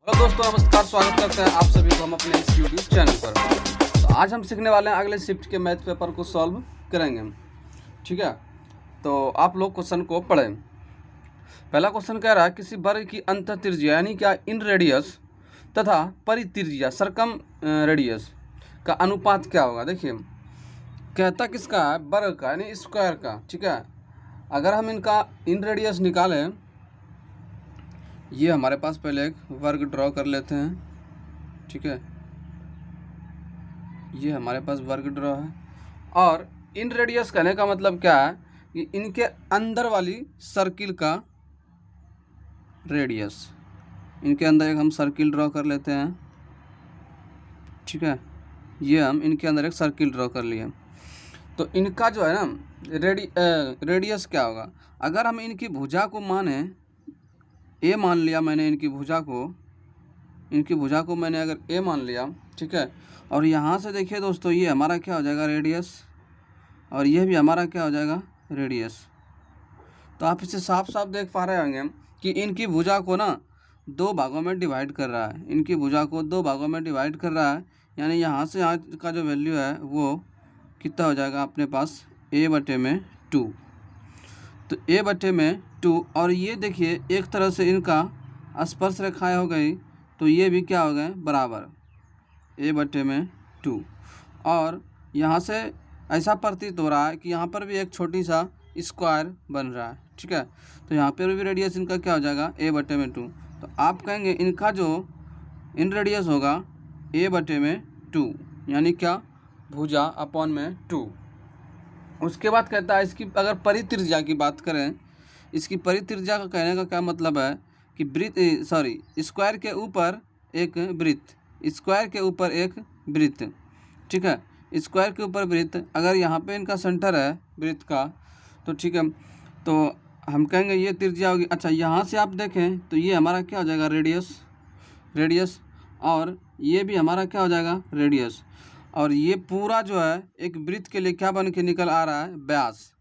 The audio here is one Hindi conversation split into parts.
हेलो दोस्तों, नमस्कार। स्वागत करते हैं आप सभी को हम अपने इस यूट्यूब चैनल पर। तो आज हम सीखने वाले हैं अगले शिफ्ट के मैथ पेपर को सॉल्व करेंगे हम। ठीक है, तो आप लोग क्वेश्चन को पढ़ें। पहला क्वेश्चन कह रहा है किसी वर्ग की अंतः त्रिज्या यानी क्या इन रेडियस तथा परित्रिज्या सरकम रेडियस का अनुपात क्या होगा। देखिए, कहता किसका है, वर्ग का यानी स्क्वायर का। ठीक है, अगर हम इनका इन रेडियस निकालें, ये हमारे पास पहले एक वर्ग ड्रॉ कर लेते हैं। ठीक है, ये हमारे पास वर्ग ड्रॉ है। और इन रेडियस कहने का मतलब क्या है कि इनके अंदर वाली सर्किल का रेडियस। इनके अंदर एक हम सर्किल ड्रॉ कर लेते हैं। ठीक है, ये हम इनके अंदर एक सर्किल ड्रॉ कर लिए। तो इनका जो है ना रेडियस क्या होगा। अगर हम इनकी भुजा को माने, ए मान लिया मैंने, इनकी भुजा को मैंने अगर ए मान लिया। ठीक है, और यहाँ से देखिए दोस्तों, ये हमारा क्या हो जाएगा, रेडियस, और ये भी हमारा क्या हो जाएगा, रेडियस। तो आप इसे साफ साफ देख पा रहे होंगे कि इनकी भुजा को ना दो भागों में डिवाइड कर रहा है। इनकी भुजा को दो भागों में डिवाइड कर रहा है, यानी यहाँ से यहाँ का जो वैल्यू है वो कितना हो जाएगा अपने पास, a/2। तो a/2, और ये देखिए एक तरह से इनका स्पर्श रेखाएं हो गई, तो ये भी क्या हो गए, बराबर a/2। और यहाँ से ऐसा प्रतीत हो रहा है कि यहाँ पर भी एक छोटी सा स्क्वायर बन रहा है। ठीक है, तो यहाँ पर भी रेडियस इनका क्या हो जाएगा, a/2। तो आप कहेंगे इनका जो इन रेडियस होगा a/2, यानी क्या, भुजा अपॉन में 2। उसके बाद कहता है इसकी अगर परित्रिज्या की बात करें, इसकी परित्रिज्या का कहने का क्या मतलब है कि स्क्वायर के ऊपर एक वृत्त, स्क्वायर के ऊपर एक वृत्त। ठीक है, स्क्वायर के ऊपर वृत्त, अगर यहाँ पे इनका सेंटर है वृत्त का, तो ठीक है, तो हम कहेंगे ये त्रिज्या होगी। अच्छा, यहाँ से आप देखें तो ये हमारा क्या हो जाएगा, रेडियस, और ये भी हमारा क्या हो जाएगा, रेडियस। और ये पूरा जो है एक वृत्त के लिए क्या बन के निकल आ रहा है, व्यास।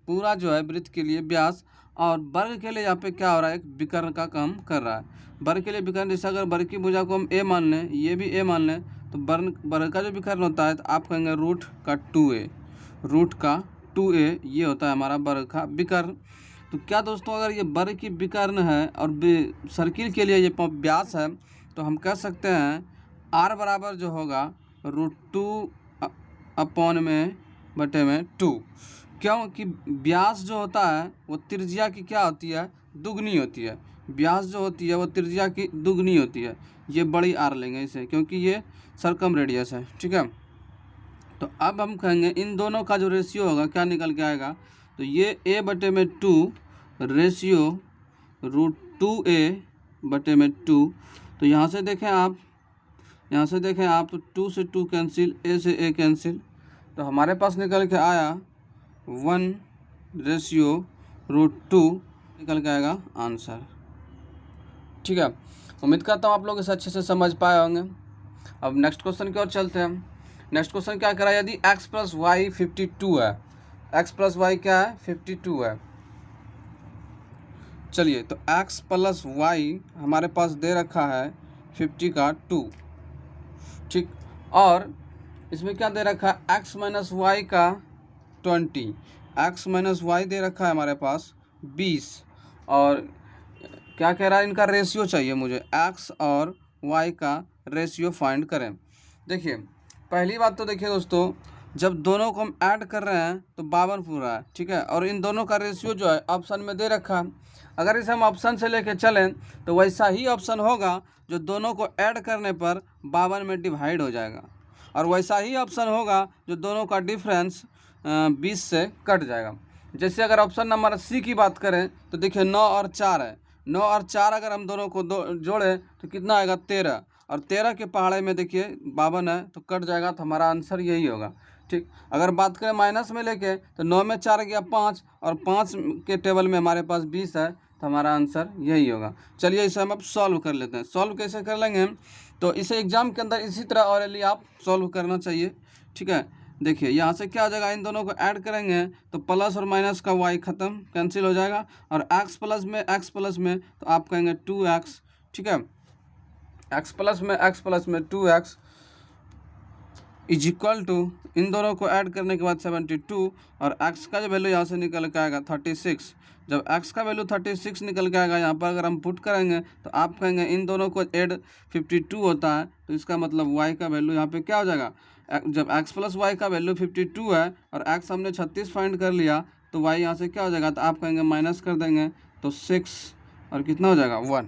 पूरा जो है वृत्त के लिए व्यास, और वर्ग के लिए यहाँ पे क्या हो रहा है, एक विकर्ण का काम कर रहा है। वर्ग के लिए विकर्ण, जैसे अगर वर्ग की भुजा को हम ए मान लें, ये भी ए मान लें, तो वर्ग का जो विकर्ण होता है, तो आप कहेंगे रूट का 2a, ये होता है हमारा वर्ग का विकर्ण। तो क्या दोस्तों, अगर ये वर्ग की विकर्ण है और सर्किल के लिए ये व्यास है, तो हम कह सकते हैं r बराबर जो होगा √2 अपॉन में बटे में 2। क्योंकि व्यास जो होता है वो त्रिज्या की क्या होती है, दुगनी होती है। व्यास जो होती है वो त्रिज्या की दुगनी होती है। ये बड़ी आर लेंगे इसे, क्योंकि ये सरकम रेडियस है। ठीक है, तो अब हम कहेंगे इन दोनों का जो रेशियो होगा क्या निकल के आएगा, तो ये a/2 रेशियो √2a/2। तो यहाँ से देखें आप तो 2 से 2 कैंसिल, a से a कैंसिल, तो हमारे पास निकल के आया 1/√2 निकल के आएगा आंसर। ठीक है, उम्मीद करता हूँ आप लोग इसे अच्छे से समझ पाए होंगे। अब नेक्स्ट क्वेश्चन की ओर चलते हैं। नेक्स्ट क्वेश्चन क्या करा, यदि x + y 52 है, x + y क्या है, 52 है। चलिए, तो x + y हमारे पास दे रखा है 50 का 2। ठीक, और इसमें क्या दे रखा है, x - y का 20, x - y दे रखा है हमारे पास 20। और क्या कह रहा है, इनका रेशियो चाहिए मुझे, x और y का रेशियो फाइंड करें। देखिए, पहली बात तो देखिए दोस्तों, जब दोनों को हम ऐड कर रहे हैं तो 52 पूरा है। ठीक है, और इन दोनों का रेशियो जो है ऑप्शन में दे रखा है। अगर इसे हम ऑप्शन से लेके चलें तो वैसा ही ऑप्शन होगा जो दोनों को ऐड करने पर 52 में डिवाइड हो जाएगा, और वैसा ही ऑप्शन होगा जो दोनों का डिफरेंस 20 से कट जाएगा। जैसे अगर ऑप्शन नंबर सी की बात करें तो देखिए 9 और 4 है। 9 और 4 अगर हम दोनों को जोड़ें तो कितना आएगा, 13, और 13 के पहाड़े में देखिए 52 है, तो कट जाएगा। तो हमारा आंसर यही होगा। ठीक, अगर बात करें माइनस में लेके, तो 9 में 4 गया 5, और 5 के टेबल में हमारे पास 20 है, तो हमारा आंसर यही होगा। चलिए इसे हम अब सॉल्व कर लेते हैं। सॉल्व कैसे कर लेंगे हम, तो इसे एग्जाम के अंदर इसी तरह ऑरली आप सॉल्व करना चाहिए। ठीक है, देखिए यहाँ से क्या हो जाएगा, इन दोनों को ऐड करेंगे तो प्लस और माइनस का y खत्म, कैंसिल हो जाएगा, और x प्लस में तो आप कहेंगे 2x। ठीक है, एक्स प्लस में 2x इज इक्वल टू, इन दोनों को ऐड करने के बाद 72, और x का जो वैल्यू यहाँ से निकल के आएगा 36। जब x का वैल्यू 36 निकल के आएगा यहाँ पर अगर हम पुट करेंगे तो आप कहेंगे इन दोनों को ऐड 52 होता है, तो इसका मतलब y का वैल्यू यहाँ पे क्या हो जाएगा, जब x प्लस वाई का वैल्यू 52 है और x हमने 36 फाइंड कर लिया तो y यहाँ से क्या हो जाएगा, तो आप कहेंगे माइनस कर देंगे तो 6 और कितना हो जाएगा 1।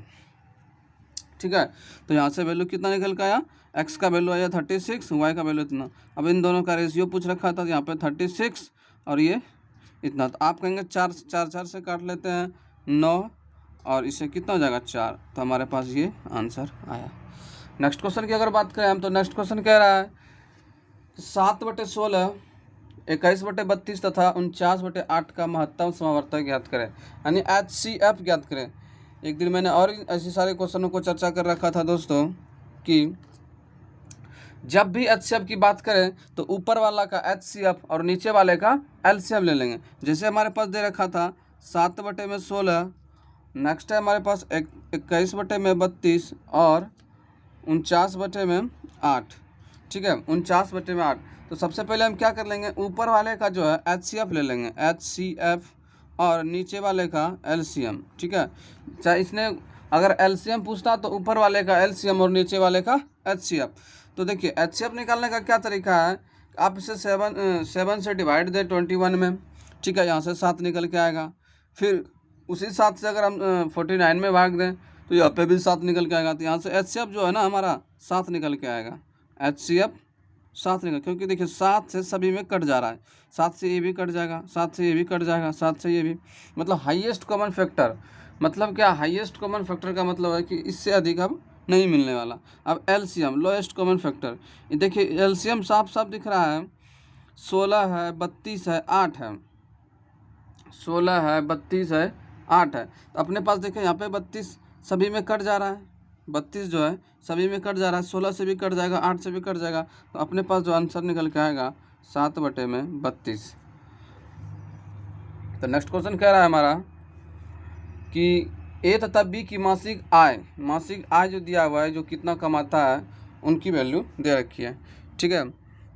ठीक है, तो यहाँ से वैल्यू कितना निकल के आया, x का वैल्यू आया 36, y का वैल्यू इतना। अब इन दोनों का रेशियो पूछ रखा था, यहाँ पे 36 और ये इतना, तो आप कहेंगे 4 से काट लेते हैं 9 और इससे कितना हो जाएगा 4, तो हमारे पास ये आंसर आया। नेक्स्ट क्वेश्चन की अगर बात करें हम, तो नेक्स्ट क्वेश्चन कह रहा है 7/16, 21/32 तथा 49/8 का महत्तम समावर्तक ज्ञात करें, यानी HCF ज्ञात करें। एक दिन मैंने और ऐसे सारे क्वेश्चनों को चर्चा कर रखा था दोस्तों कि जब भी HCF की बात करें तो ऊपर वाला का HCF और नीचे वाले का LCM ले लेंगे। जैसे हमारे पास दे रखा था 7/16, नेक्स्ट है हमारे पास 21/32 और 49/8। ठीक है, 49/8। तो सबसे पहले हम क्या कर लेंगे, ऊपर वाले का जो है HCF ले लेंगे, HCF, और नीचे वाले का LCM। ठीक है, चाहे इसने अगर LCM पूछता तो ऊपर वाले का LCM और नीचे वाले का HCF। तो देखिए HCF निकालने का क्या तरीका है, आप इसे 7 से डिवाइड दें 21 में। ठीक है, यहाँ से 7 निकल के आएगा, फिर उसी 7 से अगर हम 49 में भाग दें तो यहाँ पे भी 7 निकल के आएगा, तो यहाँ से HCF जो है ना हमारा 7 निकल के आएगा, HCF 7 निकल, क्योंकि देखिए 7 से सभी में कट जा रहा है, 7 से ये भी कट जाएगा, 7 से ये भी कट जाएगा, 7 से ये भी, मतलब हाईएस्ट कॉमन फैक्टर। मतलब क्या, हाईएस्ट कॉमन फैक्टर का मतलब है कि इससे अधिक अब नहीं मिलने वाला। अब LCM लोएस्ट कॉमन फैक्टर, देखिए LCM साफ साफ दिख रहा है, 16 है, 32 है, 8 है, 16 है, 32 है, 8 है। तो अपने पास देखिए यहाँ पे 32 सभी में कट जा रहा है, 32 जो है सभी में कट जा रहा है, 16 से भी कट जाएगा, 8 से भी कट जाएगा, तो अपने पास जो आंसर निकल के आएगा 7/32। तो नेक्स्ट क्वेश्चन कह रहा है हमारा कि A तथा B की मासिक आय जो दिया हुआ है, जो कितना कमाता है उनकी वैल्यू दे रखी है। ठीक है,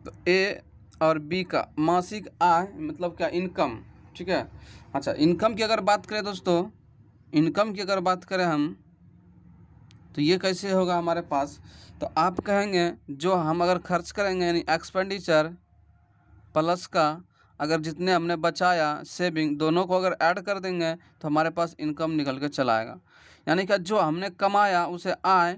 तो A और B का मासिक आय मतलब क्या, इनकम। ठीक है, अच्छा इनकम की अगर बात करें दोस्तों, इनकम की अगर बात करें हम तो ये कैसे होगा हमारे पास, तो आप कहेंगे जो हम अगर खर्च करेंगे यानी एक्सपेंडिचर प्लस का अगर जितने हमने बचाया सेविंग, दोनों को अगर ऐड कर देंगे तो हमारे पास इनकम निकल के चला आएगा। यानी कि जो हमने कमाया उसे आय,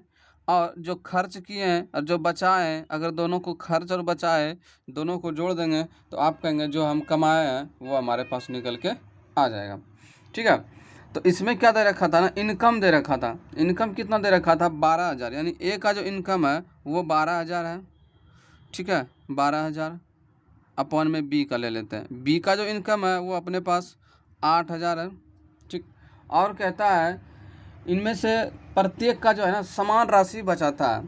और जो खर्च किए हैं और जो बचाए, अगर दोनों को खर्च और बचाए दोनों को जोड़ देंगे तो आप कहेंगे जो हम कमाए हैं वो हमारे पास निकल के आ जाएगा। ठीक है, तो इसमें क्या दे रखा था ना, इनकम दे रखा था। इनकम कितना दे रखा था, 12,000, यानी ए का जो इनकम है वो 12,000 है। ठीक है, 12,000 अपॉन में बी का ले लेते हैं, बी का जो इनकम है वो अपने पास 8,000 है। ठीक, और कहता है इनमें से प्रत्येक का जो है ना समान राशि बचाता है,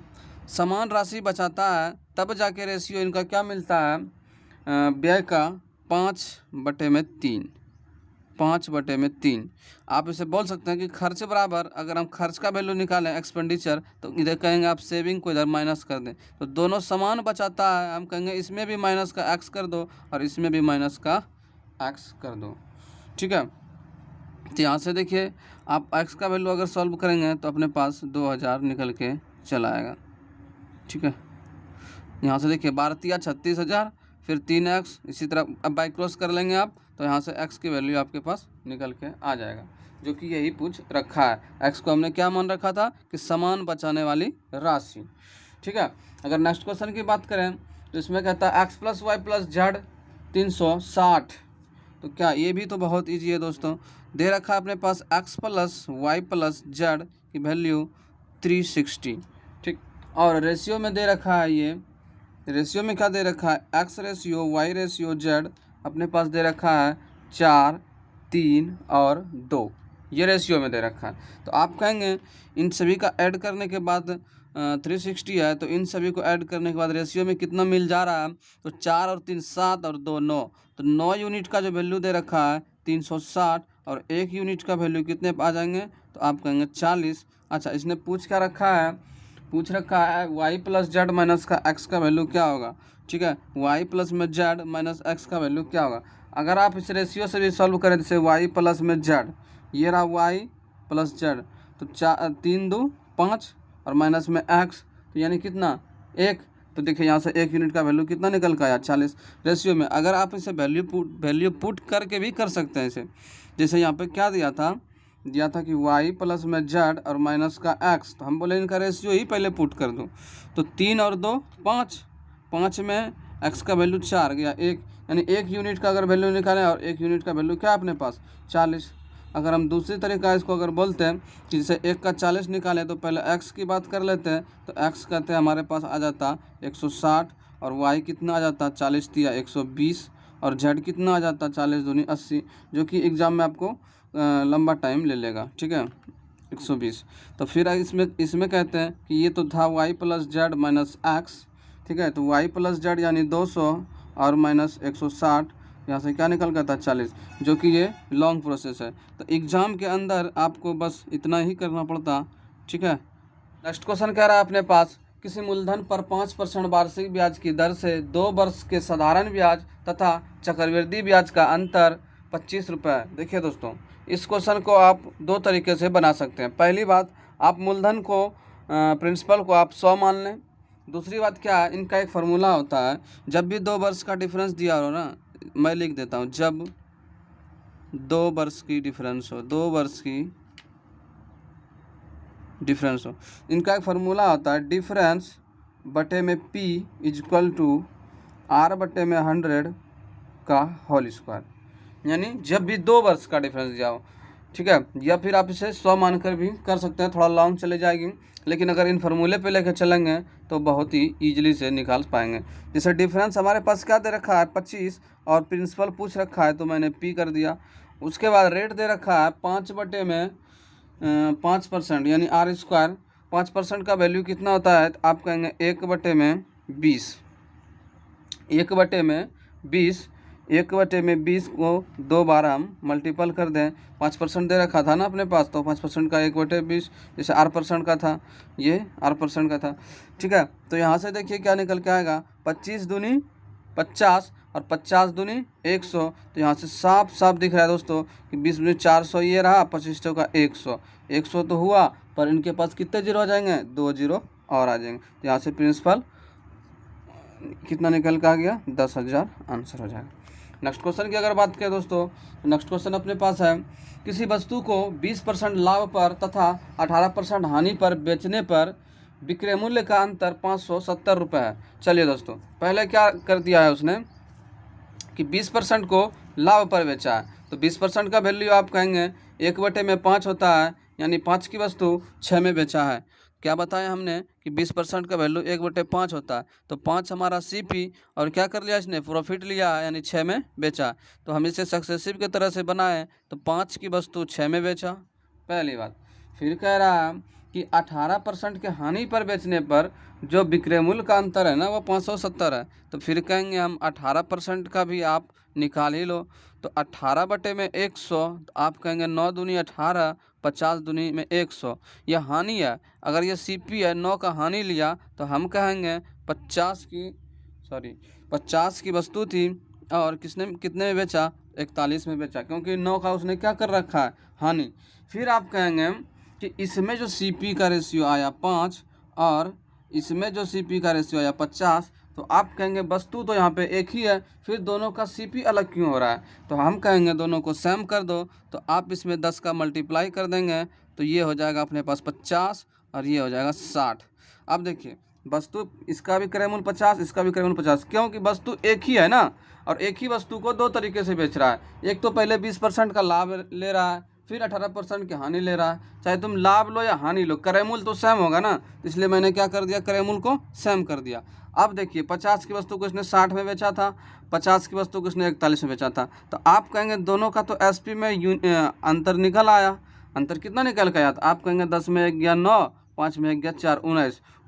समान राशि बचाता है, तब जाके रेशियो इनका क्या मिलता है, व्यय का 5/3, 5/3। आप इसे बोल सकते हैं कि खर्च बराबर, अगर हम खर्च का वैल्यू निकालें एक्सपेंडिचर, तो इधर कहेंगे आप सेविंग को इधर माइनस कर दें, तो दोनों समान बचाता है, हम कहेंगे इसमें भी माइनस का x कर दो और इसमें भी माइनस का x कर दो। ठीक है, तो यहाँ से देखिए आप x का वैल्यू अगर सॉल्व करेंगे तो अपने पास 2,000 निकल के चला आएगा। ठीक है, यहाँ से देखिए 12 36,000, फिर 3x, इसी तरह अब बाई क्रॉस कर लेंगे आप, तो यहाँ से x की वैल्यू आपके पास निकल के आ जाएगा, जो कि यही पूछ रखा है। x को हमने क्या मान रखा था कि समान बचाने वाली राशि। ठीक है, अगर नेक्स्ट क्वेश्चन की बात करें तो इसमें कहता है x + y + z 360। तो क्या ये भी तो बहुत ईजी है दोस्तों, दे रखा है अपने पास x + y + z की वैल्यू 360। ठीक, और रेशियो में दे रखा है, ये रेशियो में क्या दे रखा है, x ratio y ratio z अपने पास दे रखा है 4, 3 और 2, ये रेशियो में दे रखा है। तो आप कहेंगे इन सभी का ऐड करने के बाद 360 है, तो इन सभी को ऐड करने के बाद रेशियो में कितना मिल जा रहा है, तो 4 और 3 7 और 2 9, तो 9 यूनिट का जो वैल्यू दे रखा है 360, और 1 यूनिट का वैल्यू कितने आ जाएंगे, तो आप कहेंगे 40। अच्छा इसने पूछ क्या रखा है, पूछ रखा है वाई प्लस जेड माइनस का एक्स का वैल्यू क्या होगा, ठीक है, वाई प्लस में जेड माइनस एक्स का वैल्यू क्या होगा। अगर आप इस रेशियो से भी सॉल्व करें, जैसे वाई प्लस में जेड, ये रहा वाई प्लस जेड, तो 3 2 5 और माइनस में एक्स, तो यानी कितना 1। तो देखिए यहाँ से 1 यूनिट का वैल्यू कितना निकल के आया 40 रेशियो में। अगर आप इसे वैल्यू पुट करके भी कर सकते हैं इसे, जैसे यहाँ पे क्या दिया था कि y प्लस में z और माइनस का x, तो हम बोले इनका रेशियो ही पहले पुट कर दूँ। तो 3 और 2 5, 5 में x का वैल्यू 4 गया 1, यानी 1 यूनिट का अगर वैल्यू निकालें और 1 यूनिट का वैल्यू क्या अपने पास 40। अगर हम दूसरी तरीका इसको अगर बोलते हैं कि जैसे 1 का 40 निकालें, तो पहले x की बात कर लेते हैं, तो x कहते हैं हमारे पास आ जाता 160 और y कितना आ जाता 40 दिया 120 और z कितना आ जाता 40 दूनी 80, जो कि एग्ज़ाम में आपको लंबा टाइम ले लेगा, ठीक है 120। तो फिर इसमें कहते हैं कि ये तो था y plus Z minus x, ठीक है, तो y प्लस जेड यानी 200 और माइनस 160, यहाँ से क्या निकल गया था 40, जो कि ये लॉन्ग प्रोसेस है। तो एग्ज़ाम के अंदर आपको बस इतना ही करना पड़ता, ठीक है। नेक्स्ट क्वेश्चन कह रहा है अपने पास, किसी मूलधन पर 5% वार्षिक ब्याज की दर से 2 वर्ष के साधारण ब्याज तथा चक्रवृद्धि ब्याज का अंतर 25 रुपये। देखिए दोस्तों, इस क्वेश्चन को आप 2 तरीके से बना सकते हैं। पहली बात, आप मूलधन को प्रिंसिपल को आप 100 मान लें। दूसरी बात क्या है, इनका एक फार्मूला होता है, जब भी 2 वर्ष का डिफरेंस दिया हो ना, मैं लिख देता हूँ, जब 2 वर्ष की डिफरेंस हो, 2 वर्ष की डिफरेंस हो, इनका एक फार्मूला होता है डिफरेंस बटे में p इजक्वल टू r बटे में 100 का होल स्क्वायर, यानी जब भी 2 वर्ष का डिफरेंस दिया हो, ठीक है। या फिर आप इसे 100 मानकर भी कर सकते हैं, थोड़ा लॉन्ग चले जाएगी, लेकिन अगर इन फार्मूले पे लेकर चलेंगे तो बहुत ही ईजिली से निकाल पाएंगे। जैसे डिफरेंस हमारे पास क्या दे रखा है 25 और प्रिंसिपल पूछ रखा है, तो मैंने p कर दिया। उसके बाद रेट दे रखा है 5 बटे में 5% यानी r स्क्वायर, 5% का वैल्यू कितना होता है, तो आप कहेंगे 1 बटे में 20, 1 बटे में 20, 1 बटे में 20 को 2 बार हम मल्टीपल कर दें, 5% दे रखा था ना अपने पास, तो 5% का 1 बटे 20, जैसे r% का था, ये r% का था, ठीक है। तो यहाँ से देखिए क्या निकल के आएगा, 25 दूनी 50 और 50 दूनी 100, तो यहाँ से साफ साफ दिख रहा है दोस्तों कि 20 दूनी 400 ये रहा, 25 का 100, 100 तो हुआ, पर इनके पास कितने जीरो आ जाएंगे, 2 जीरो और आ जाएंगे। तो यहाँ से प्रिंसिपल कितना निकल के आ गया, 10,000 आंसर हो जाएगा। नेक्स्ट क्वेश्चन की अगर बात करें दोस्तों, नेक्स्ट क्वेश्चन अपने पास है, किसी वस्तु को 20% लाभ पर तथा 18% हानि पर बेचने पर विक्रय मूल्य का अंतर 570 रुपये है। चलिए दोस्तों, पहले क्या कर दिया है उसने कि 20% को लाभ पर बेचा है, तो 20% का वैल्यू आप कहेंगे 1 बटे में 5 होता है, यानी 5 की वस्तु 6 में बेचा है। क्या बताया हमने कि 20% का वैल्यू 1 बटे 5 होता है, तो 5 हमारा CP और क्या कर लिया इसने, प्रॉफिट लिया यानी 6 में बेचा। तो हम इसे सक्सेसिव की तरह से बनाए, तो 5 की वस्तु 6 में बेचा, पहली बात। फिर कह रहा है कि 18% के हानि पर बेचने पर जो विक्रय मूल्य का अंतर है ना, वो 570 है। तो फिर कहेंगे हम 18% का भी आप निकाल ही लो, तो 18 बटे में 100, तो आप कहेंगे 9 दूनी 18, 50 दूनी में 100, यह हानि है। अगर ये CP है, 9 का हानि लिया, तो हम कहेंगे 50 की वस्तु थी और कितने में बेचा, 41 में बेचा, क्योंकि 9 का उसने क्या कर रखा है, हानि। फिर आप कहेंगे कि इसमें जो CP का रेशियो आया 5 और इसमें जो CP का रेशियो आया 50, तो आप कहेंगे वस्तु तो यहाँ पे एक ही है, फिर दोनों का CP अलग क्यों हो रहा है। तो हम कहेंगे दोनों को सेम कर दो, तो आप इसमें 10 का मल्टीप्लाई कर देंगे, तो ये हो जाएगा अपने पास 50 और ये हो जाएगा 60। अब देखिए, वस्तु इसका भी क्रय मूल्य 50, इसका भी क्रय मूल्य 50, क्योंकि वस्तु एक ही है ना, और एक ही वस्तु को 2 तरीके से बेच रहा है। एक तो पहले 20% का लाभ ले रहा है, फिर 18% की हानि ले रहा है। चाहे तुम लाभ लो या हानि लो, क्रय मूल्य तो सेम होगा ना, इसलिए मैंने क्या कर दिया, क्रय मूल्य को सेम कर दिया। अब देखिए, 50 की वस्तु को इसने 60 में बेचा था, 50 की वस्तु को इसने 41 में बेचा था, तो आप कहेंगे दोनों का तो SP में अंतर निकल आया। अंतर कितना निकल के आया, तो आप कहेंगे 10 में 1 गया 9, 5 में 1 गया 4,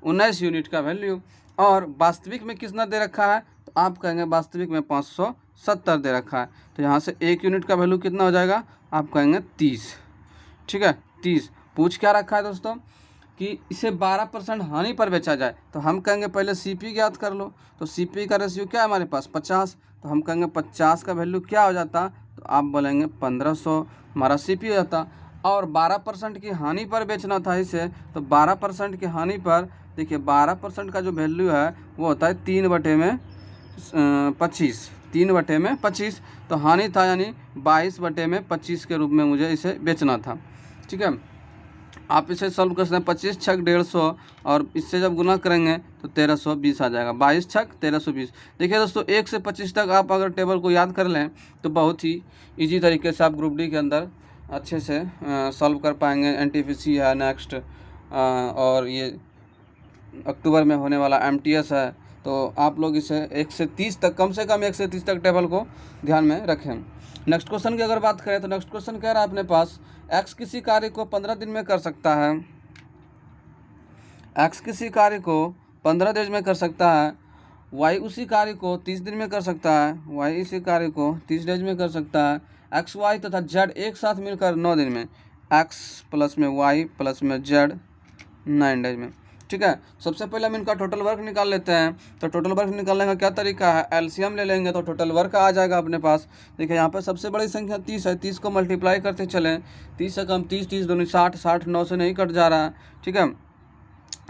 19 यूनिट का वैल्यू। और वास्तविक में कितना दे रखा है, तो आप कहेंगे वास्तविक में 570 दे रखा है। तो यहाँ से 1 यूनिट का वैल्यू कितना हो जाएगा, आप कहेंगे 30, ठीक है 30। पूछ क्या रखा है दोस्तों, कि इसे 12% हानि पर बेचा जाए, तो हम कहेंगे पहले CP ज्ञात कर लो। तो CP का रेशियो क्या है हमारे पास 50, तो हम कहेंगे 50 का वैल्यू क्या हो जाता, तो आप बोलेंगे 1500 हमारा CP हो जाता। और 12% की हानि पर बेचना था इसे, तो 12% की हानि पर देखिए 12% का जो वैल्यू है वो होता है 3/25, 3/25। तो हानि था यानी 22/25 के रूप में मुझे इसे बेचना था। ठीक है, आप इसे सॉल्व कर सकते हैं। 25 छक 150 और इससे जब गुना करेंगे तो 1320 आ जाएगा। 22 छक 1320। देखिए दोस्तों 1 से 25 तक आप अगर टेबल को याद कर लें तो बहुत ही इजी तरीके से आप ग्रुप डी के अंदर अच्छे से सॉल्व कर पाएंगे। NTPC है नेक्स्ट, और ये अक्टूबर में होने वाला MTS है। तो आप लोग इसे 1 से 30 तक, कम से कम 1 से 30 तक टेबल को ध्यान में रखें। नेक्स्ट क्वेश्चन की अगर बात करें तो नेक्स्ट क्वेश्चन कह रहा है अपने पास x किसी कार्य को 15 दिन में कर सकता है, x किसी कार्य को 15 दिन में कर सकता है, y उसी कार्य को 30 दिन में कर सकता है, y इसी कार्य को 30 डेज में कर सकता है, x y तथा z एक साथ मिलकर 9 दिन में, x प्लस में y प्लस में z 9 डेज में। ठीक है, सबसे पहले हम इनका टोटल वर्क निकाल लेते हैं। तो टोटल वर्क निकालने का क्या तरीका है, एलसीएम ले लेंगे तो टोटल वर्क आ जाएगा अपने पास। देखिए यहाँ पर सबसे बड़ी संख्या 30 है, 30 को मल्टीप्लाई करते चलें, 30 से कम 30, 30 दूनी 60, 60 9 से नहीं कट जा रहा है। ठीक है,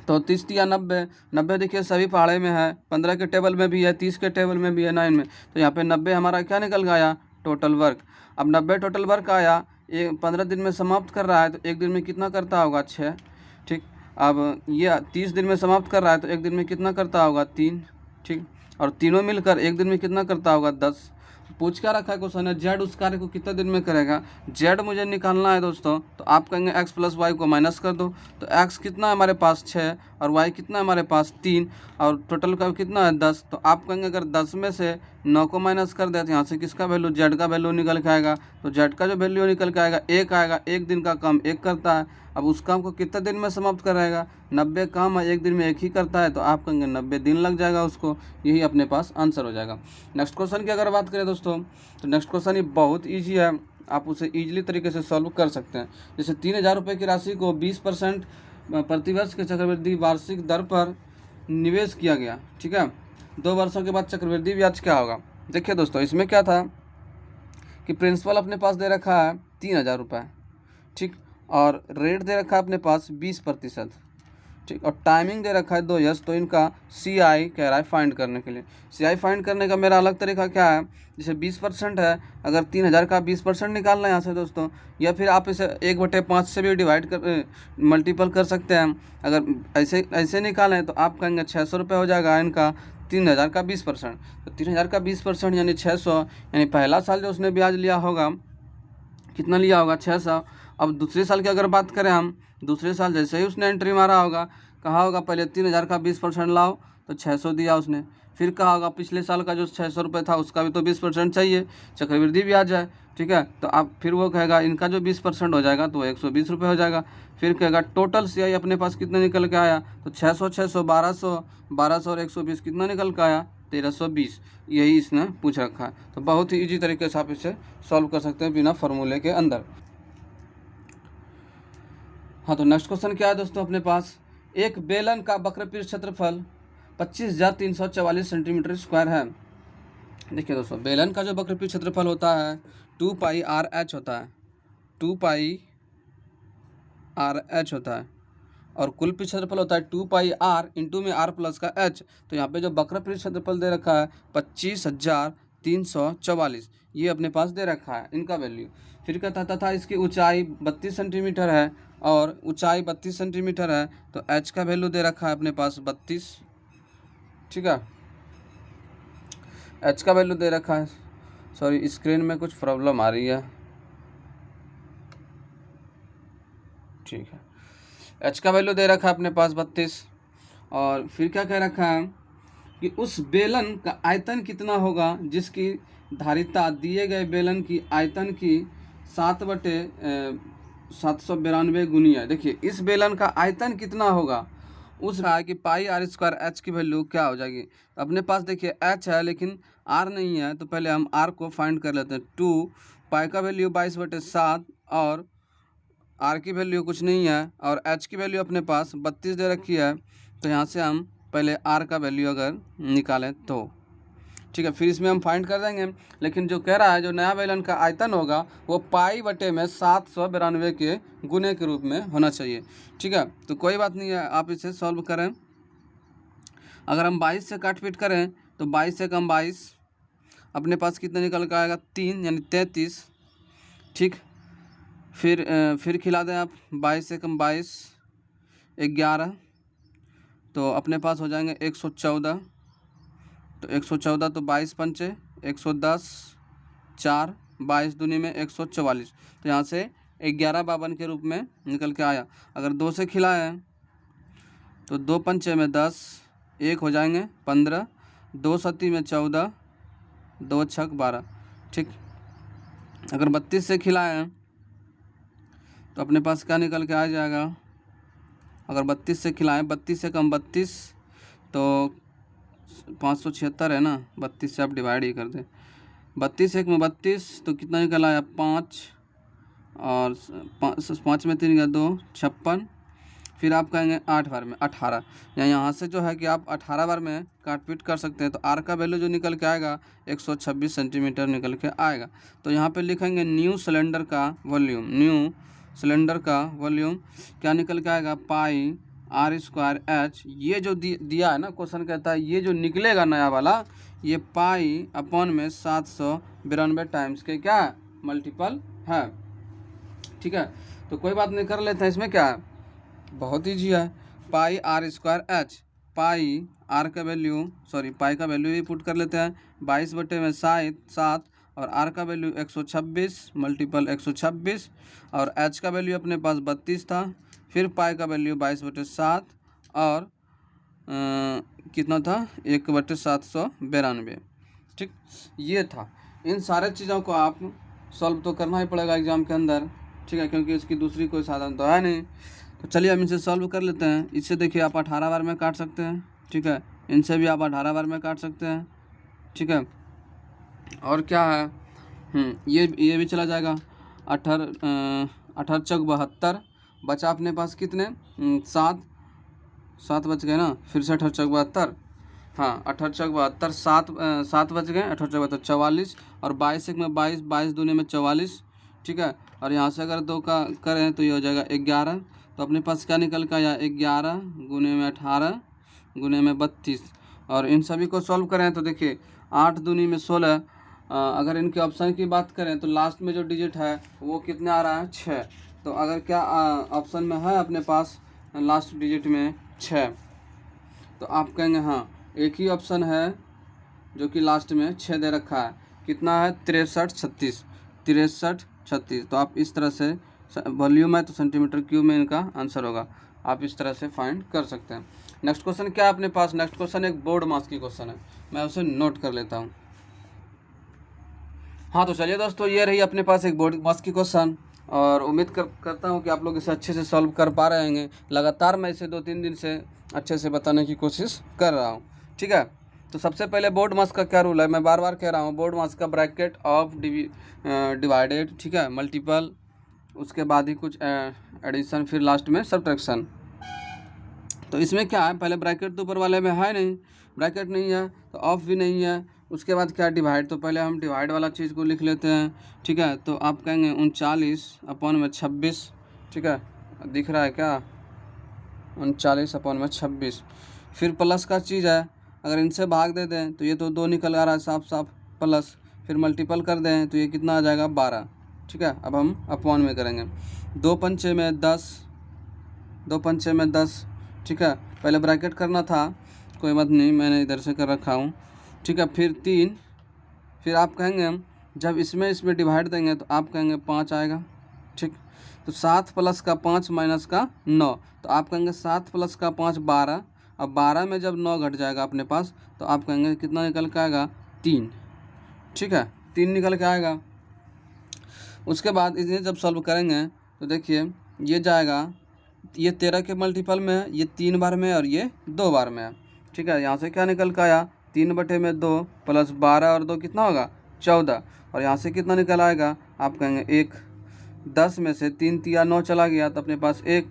तो 30 या 90, 90 देखिए सभी पहाड़े में है, 15 के टेबल में भी है, 30 के टेबल में भी है, 9 में। तो यहाँ पे 90 हमारा क्या निकल गया टोटल वर्क। अब 90 टोटल वर्क आया, ये 15 दिन में समाप्त कर रहा है तो एक दिन में कितना करता होगा 6। ठीक, अब ये 30 दिन में समाप्त कर रहा है तो एक दिन में कितना करता होगा 3। ठीक, और तीनों मिलकर एक दिन में कितना करता होगा 10। पूछ क्या रखा है क्वेश्चन है, जेड उस कार्य को कितने दिन में करेगा। जेड मुझे निकालना है दोस्तों, तो आप कहेंगे x प्लस वाई को माइनस कर दो। तो x कितना है हमारे पास 6 और y कितना है हमारे पास 3 और टोटल का कितना है 10। तो आप कहेंगे अगर 10 में से 9 को माइनस कर दे तो यहाँ से किसका वैल्यू, जेड का वैल्यू निकल के आएगा। तो जेड का जो वैल्यू निकल के आएगा 1 आएगा। एक दिन का काम 1 करता है। अब उस काम को कितने दिन में समाप्त कराएगा, 90 काम है, एक दिन में 1 ही करता है, तो आप कहेंगे 90 दिन लग जाएगा उसको। यही अपने पास आंसर हो जाएगा। नेक्स्ट क्वेश्चन की अगर बात करें दोस्तों, तो नेक्स्ट क्वेश्चन ये बहुत ईजी है, आप उसे ईजिली तरीके से सॉल्व कर सकते हैं। जैसे 3000 रुपये की राशि को 20% प्रतिवर्ष के चक्रवृद्धि वार्षिक दर पर निवेश किया गया। ठीक है, 2 वर्षों के बाद चक्रवृद्धि ब्याज क्या होगा। देखिए दोस्तों इसमें क्या था कि प्रिंसिपल अपने पास दे रखा है 3000 रुपये। ठीक, और रेट दे रखा है अपने पास 20%। ठीक, और टाइमिंग दे रखा है 2 ईयर्स। तो इनका CI कह रहा है फाइंड करने के लिए। CI फाइंड करने का मेरा अलग तरीका क्या है, जैसे 20% है, अगर 3000 का 20% निकालना है यहाँ से दोस्तों, या फिर आप इसे 1/5 से भी डिवाइड कर मल्टीपल कर सकते हैं। अगर ऐसे ऐसे निकालें तो आप कहेंगे 600 रुपये हो जाएगा इनका 3000 का 20%। तो 3000 का 20% यानी 600, यानी पहला साल जो उसने ब्याज लिया होगा कितना लिया होगा 600। अब दूसरे साल की अगर बात करें हम, दूसरे साल जैसे ही उसने एंट्री मारा होगा, कहा होगा पहले 3000 का 20% लाओ, तो 600 दिया उसने। फिर कहा होगा पिछले साल का जो 600 रुपये था उसका भी तो 20% चाहिए, चक्रवृद्धि ब्याज है। ठीक है, तो आप फिर वो कहेगा इनका जो 20% हो जाएगा तो 120 रुपये हो जाएगा। फिर कहेगा टोटल CI अपने पास कितना निकल के आया, तो 600 600 1200 1200 और 120 कितना निकल के आया 1320। यही इसने पूछ रखा है। तो बहुत ही ईजी तरीके से आप इसे सॉल्व कर सकते हैं बिना फार्मूले के अंदर। हाँ, तो नेक्स्ट क्वेश्चन क्या है दोस्तों अपने पास, एक बेलन का वक्रपीठ क्षेत्रफल 25,344 सेंटीमीटर स्क्वायर है। देखिए दोस्तों बेलन का जो वक्रपीठ क्षेत्रफल होता है 2πRh होता है, 2πRh होता है, और कुल पीठ क्षेत्रफल होता है 2πR इंटू में R प्लस का H। तो यहाँ पे जो वक्रपीठ क्षेत्रफल दे रखा है 25,344, ये अपने पास दे रखा है इनका वैल्यू। फिर कहता था इसकी ऊंचाई 32 सेंटीमीटर है और ऊंचाई 32 सेंटीमीटर है, तो H का वैल्यू दे रखा है अपने पास 32। ठीक है, H का वैल्यू दे रखा है, सॉरी स्क्रीन में कुछ प्रॉब्लम आ रही है। ठीक है, H का वैल्यू दे रखा है अपने पास 32। और फिर क्या कह रखा है कि उस बेलन का आयतन कितना होगा जिसकी धारिता दिए गए बेलन की आयतन की 7/792 गुनी है। देखिए इस बेलन का आयतन कितना होगा, उस रहा है कि πr² H की वैल्यू क्या हो जाएगी। अपने पास देखिए H है लेकिन R नहीं है, तो पहले हम R को फाइंड कर लेते हैं। 2 पाई का वैल्यू 22/7 और आर की वैल्यू कुछ नहीं है और एच की वैल्यू अपने पास 32 दे रखी है, तो यहाँ से हम पहले आर का वैल्यू अगर निकालें तो ठीक है, फिर इसमें हम फाइंड कर देंगे। लेकिन जो कह रहा है जो नया बेलन का आयतन होगा वो पाई बटे में 792 के गुने के रूप में होना चाहिए। ठीक है, तो कोई बात नहीं है, आप इसे सॉल्व करें। अगर हम 22 से काट पीट करें तो 22 से कम 22 अपने पास कितना निकल कर आएगा 3 यानी 33। ठीक, फिर खिला दें आप 22 से कम 22 11, तो अपने पास हो जाएंगे 114। तो 114 तो 22 पंचे 110 4 22 दूनी में 144, तो यहाँ से 1152 के रूप में निकल के आया। अगर 2 से खिलाएं तो 2 पंचे में 10, 1 हो जाएंगे 15, 2 सत्ती में 14, 2 छक 12। ठीक, अगर 32 से खिलाएं तो अपने पास क्या निकल के आ जाएगा, अगर 32 से खिलाएं 32 से कम 32 तो 576 है ना, 32 से आप डिवाइड ही कर दें। 32 एक में 32 तो कितना निकल आया 5 और 5 में 3 का 2 56। फिर आप कहेंगे 8 बार में 18, या यहाँ से जो है कि आप 18 बार में काट पीट कर सकते हैं। तो आर का वैल्यू जो निकल के आएगा 126 सेंटीमीटर निकल के आएगा। तो यहाँ पे लिखेंगे न्यू सिलेंडर का वॉल्यूम, न्यू सिलेंडर का वॉल्यूम क्या निकल के आएगा पाई आर स्क्वायर एच। ये जो दिया है ना क्वेश्चन कहता है ये जो निकलेगा नया वाला ये पाई अपॉन में 792 टाइम्स के क्या मल्टीपल है। ठीक है, तो कोई बात नहीं, कर लेते हैं। इसमें क्या है, बहुत ईजी है, pi r square h, pi r का वैल्यू पाई का वैल्यू भी पुट कर लेते हैं 22 बटे में 7 और आर का वैल्यू 126 मल्टीपल 126 और एच का वैल्यू अपने पास 32 था। फिर पाई का वैल्यू 22 बटे 7 और कितना था 1 बटे 792। ठीक, ये था। इन सारे चीज़ों को आप सॉल्व तो करना ही पड़ेगा एग्ज़ाम के अंदर। ठीक है, क्योंकि इसकी दूसरी कोई साधन तो है नहीं। तो चलिए हम इसे सॉल्व कर लेते हैं। इससे देखिए आप 18 बार में काट सकते हैं। ठीक है, इनसे भी आप 18 बार में काट सकते हैं। ठीक है, और क्या है, ये भी चला जाएगा। 18 चौक 72 बचा अपने पास कितने 7 बच गए ना, फिर से 18 चौक 72, हाँ 18 चौक 72 7 बच गए, 18 चौक 72 44 और 22 एक में 22, 22 दूनी में 44। ठीक है, और यहाँ से अगर 2 का करें तो ये हो जाएगा 11। तो अपने पास क्या निकल का आया 11 गुने में 18 गुने में 32। और इन सभी को सॉल्व करें तो देखिए 8 दूनी में 16। अगर इनके ऑप्शन की बात करें तो लास्ट में जो डिजिट है वो कितने आ रहा है 6। तो अगर क्या ऑप्शन में है अपने पास लास्ट डिजिट में 6, तो आप कहेंगे हाँ एक ही ऑप्शन है जो कि लास्ट में 6 दे रखा है। कितना है 63 36। तो आप इस तरह से, वॉल्यूम है तो सेंटीमीटर क्यूब में इनका आंसर होगा, आप इस तरह से फाइंड कर सकते हैं। नेक्स्ट क्वेश्चन क्या है अपने पास, नेक्स्ट क्वेश्चन एक बोर्ड मास की क्वेश्चन है, मैं उसे नोट कर लेता हूँ। हाँ तो चलिए दोस्तों, ये रही अपने पास एक बोर्ड मास की क्वेश्चन और उम्मीद करता हूँ कि आप लोग इसे अच्छे से सॉल्व कर पा रहे होंगे। लगातार मैं इसे 2-3 दिन से अच्छे से बताने की कोशिश कर रहा हूँ। ठीक है, तो सबसे पहले बोर्ड मास का क्या रूल है, मैं बार बार कह रहा हूँ, बोर्ड मास का ब्रैकेट ऑफ डिवाइडेड, ठीक है, मल्टीपल, उसके बाद ही कुछ एडिशन, फिर लास्ट में सब्ट्रैक्शन। तो इसमें क्या है, पहले ब्रैकेट तो ऊपर वाले में है नहीं, ब्रैकेट नहीं है तो ऑफ भी नहीं है। उसके बाद क्या डिवाइड, तो पहले हम डिवाइड वाला चीज़ को लिख लेते हैं। ठीक है, तो आप कहेंगे 39 अपॉन में 26। ठीक है, दिख रहा है क्या 39 अपॉन में 26। फिर प्लस का चीज़ है, अगर इनसे भाग दे दें तो ये तो 2 निकल आ रहा है साफ साफ प्लस, फिर मल्टीपल कर दें तो ये कितना आ जाएगा 12। ठीक है, अब हम अपॉन में करेंगे 2 पंचे में 10, 2 पंचे में 10। ठीक है, पहले ब्रैकेट करना था, कोई बात नहीं, मैंने इधर से कर रखा हूँ। ठीक है, फिर 3, फिर आप कहेंगे जब इसमें डिवाइड देंगे तो आप कहेंगे 5 आएगा। ठीक, तो 7 प्लस का 5 माइनस का 9, तो आप कहेंगे 7 प्लस का 5 12। अब 12 में जब 9 घट जाएगा अपने पास तो आप कहेंगे कितना निकल के आएगा 3। ठीक है, 3 निकल के आएगा। उसके बाद इसे जब सॉल्व करेंगे तो देखिए ये जाएगा, ये 13 के मल्टीपल में है, ये 3 बार में और ये 2 बार में है। ठीक है, यहाँ से क्या निकल के आया 3 बटे में 2 प्लस 12 और 2 कितना होगा 14। और यहाँ से कितना निकल आएगा, आप कहेंगे 1। 10 में से 3 तिया 9 चला गया तो अपने पास 1।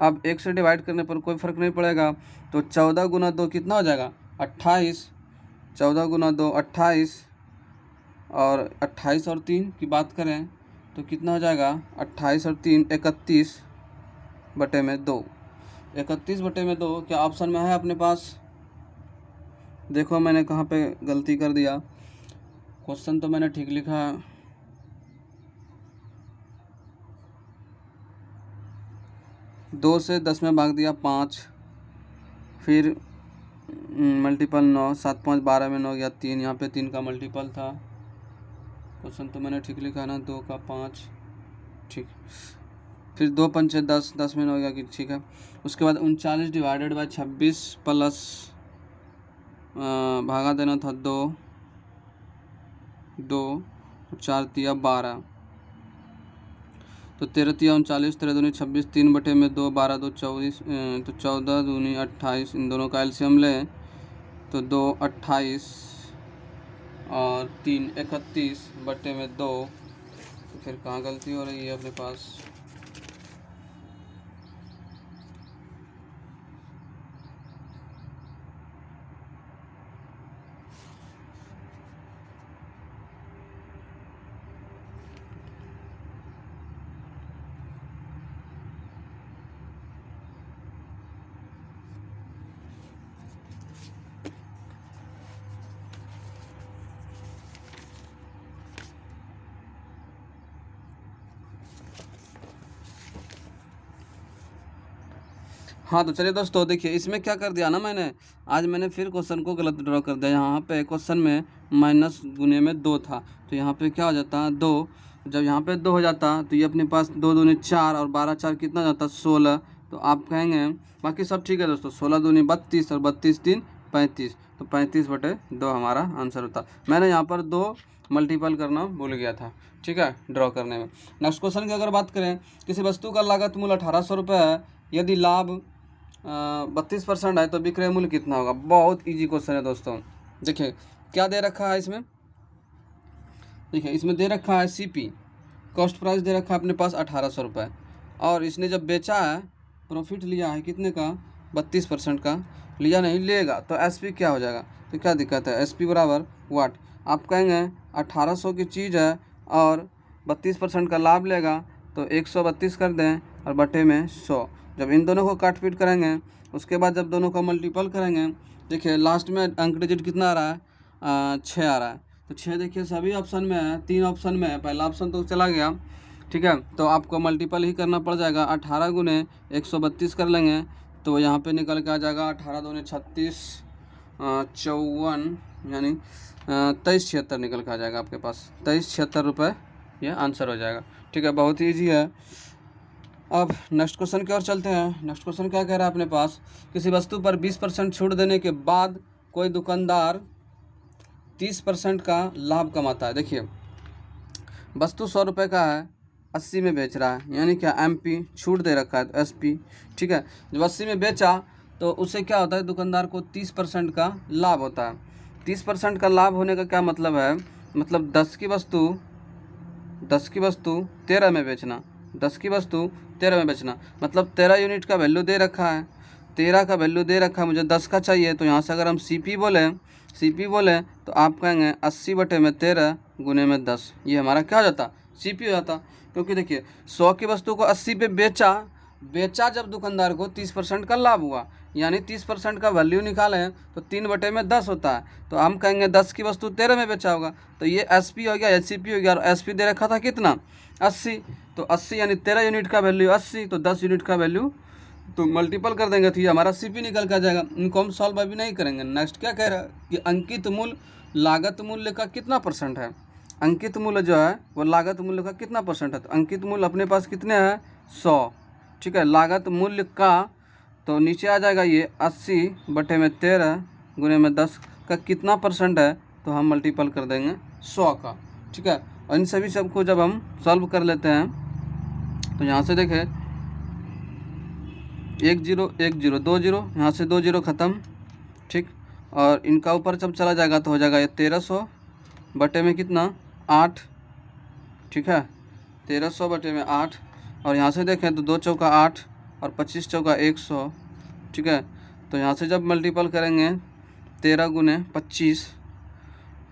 अब 1 से डिवाइड करने पर कोई फ़र्क नहीं पड़ेगा, तो 14 गुना 2 कितना हो जाएगा 28। 14 गुना 2 28, और 28 और 3 की बात करें तो कितना हो जाएगा 28 और 3 31/2। 31/2 क्या ऑप्शन में है अपने पास? देखो मैंने कहाँ पे गलती कर दिया, क्वेश्चन तो मैंने ठीक लिखा है। दो से 10 में भाग दिया 5, फिर मल्टीपल 9, 7 5 12 में 9 गया 3, यहाँ पे 3 का मल्टीपल था। क्वेश्चन तो मैंने ठीक लिखा ना, 2 का 5, ठीक। फिर 2 पंचे 10, 10 में 9 गया कि ठीक है। उसके बाद 39 डिवाइडेड बाय 26 प्लस भागा देना था 2, 4 तिया 12, तो 13 तिया 39, 13 दूनी 26, 3/2, 12 2 24, तो 14 दूनी 28। इन दोनों का एलसीएम लें तो 2 28 और 3 31/2। तो फिर कहाँ गलती हो रही है अपने पास? हाँ तो चलिए दोस्तों, देखिए इसमें क्या कर दिया ना मैंने फिर क्वेश्चन को गलत ड्रॉ कर दिया। यहाँ पे क्वेश्चन में माइनस गुने में 2 था, तो यहाँ पे क्या हो जाता 2। जब यहाँ पे 2 हो जाता तो ये अपने पास 2 दूनी 4 और 12 4 कितना जाता 16। तो आप कहेंगे बाकी सब ठीक है दोस्तों, 16 दूनी 32 और 32 3 35, तो 35/2 हमारा आंसर होता। मैंने यहाँ पर 2 मल्टीपल करना भूल गया था, ठीक है, ड्रॉ करने में। नेक्स्ट क्वेश्चन की अगर बात करें, किसी वस्तु का लागत मूल्य 1800 रुपये है, यदि लाभ 32% है तो विक्रय मूल्य कितना होगा? बहुत इजी क्वेश्चन है दोस्तों। देखिए क्या दे रखा है इसमें, देखिए इसमें दे रखा है सीपी, कॉस्ट प्राइस दे रखा है अपने पास 1800 रुपये, और इसने जब बेचा है प्रॉफिट लिया है कितने का 32% का लिया, नहीं लेगा तो एसपी क्या हो जाएगा? तो क्या दिक्कत है, एसपी बराबर वाट। आप कहेंगे 1800 की चीज़ है और 32% का लाभ लेगा, तो 132 कर दें और बटे में 100। जब इन दोनों को काट पीट करेंगे, उसके बाद जब दोनों का मल्टीपल करेंगे, देखिए लास्ट में अंक डिजिट कितना आ रहा है 6 आ रहा है। तो 6 देखिए सभी ऑप्शन में है, 3 ऑप्शन में है, पहला ऑप्शन तो चला गया, ठीक है। तो आपको मल्टीपल ही करना पड़ जाएगा, 18 गुने 132 कर लेंगे तो यहाँ पे निकल के आ जाएगा 18 दूनी 36, 54 यानी 2376 निकल के आ जाएगा आपके पास। 2376 रुपये ये आंसर हो जाएगा, ठीक है। बहुत ही ईजी है। अब नेक्स्ट क्वेश्चन की ओर चलते हैं। नेक्स्ट क्वेश्चन क्या कह रहा है अपने पास, किसी वस्तु पर 20% छूट देने के बाद कोई दुकानदार 30% का लाभ कमाता है। देखिए वस्तु 100 रुपये का है, 80 में बेच रहा है, यानी क्या एमपी छूट दे रखा है तो एसपी, ठीक है। जब 80 में बेचा तो उससे क्या होता है, दुकानदार को 30% का लाभ होता है। 30% का लाभ होने का क्या मतलब है, मतलब 10 की वस्तु 13 में बेचना, 10 की वस्तु 13 में बेचना, मतलब 13 यूनिट का वैल्यू दे रखा है, 13 का वैल्यू दे रखा है, मुझे 10 का चाहिए। तो यहाँ से अगर हम सीपी बोलें तो आप कहेंगे 80/13 गुने में 10, ये हमारा क्या हो जाता सीपी हो जाता। क्योंकि देखिए 100 की वस्तु को 80 पे बेचा जब दुकानदार को 30% का लाभ हुआ, यानी 30% का वैल्यू निकालें तो 3/10 होता है। तो हम कहेंगे 10 की वस्तु 13 में बेचा होगा, तो ये एसपी हो गया, एचसीपी हो गया, और एसपी दे रखा था कितना 80, तो 80 यानी 13 यूनिट का वैल्यू 80, तो 10 यूनिट का वैल्यू तो मल्टीपल कर देंगे तो ये हमारा सीपी निकल कर जाएगा। इनको हम सॉल्व अभी नहीं करेंगे। नेक्स्ट क्या कह रहा है कि अंकित मूल्य लागत मूल्य का कितना % है। अंकित मूल्य जो है वो लागत मूल्य का कितना % है, तो अंकित मूल्य अपने पास कितने हैं 100, ठीक है। लागत मूल्य का तो नीचे आ जाएगा ये 80/13 गुने में 10 का कितना % है, तो हम मल्टीपल कर देंगे 100 का, ठीक है। और इन सभी सबको जब हम सॉल्व कर लेते हैं तो यहाँ से देखें 1 0 1 0 2 0, यहाँ से 2 0 ख़त्म, ठीक। और इनका ऊपर जब चला जाएगा तो हो जाएगा ये 1300 बटे में कितना 8, ठीक है। 1300 बटे में 8, और यहाँ से देखें तो 2 चौका 8 और 25 चौका 100, ठीक है। तो यहाँ से जब मल्टीपल करेंगे 13 गुने 25,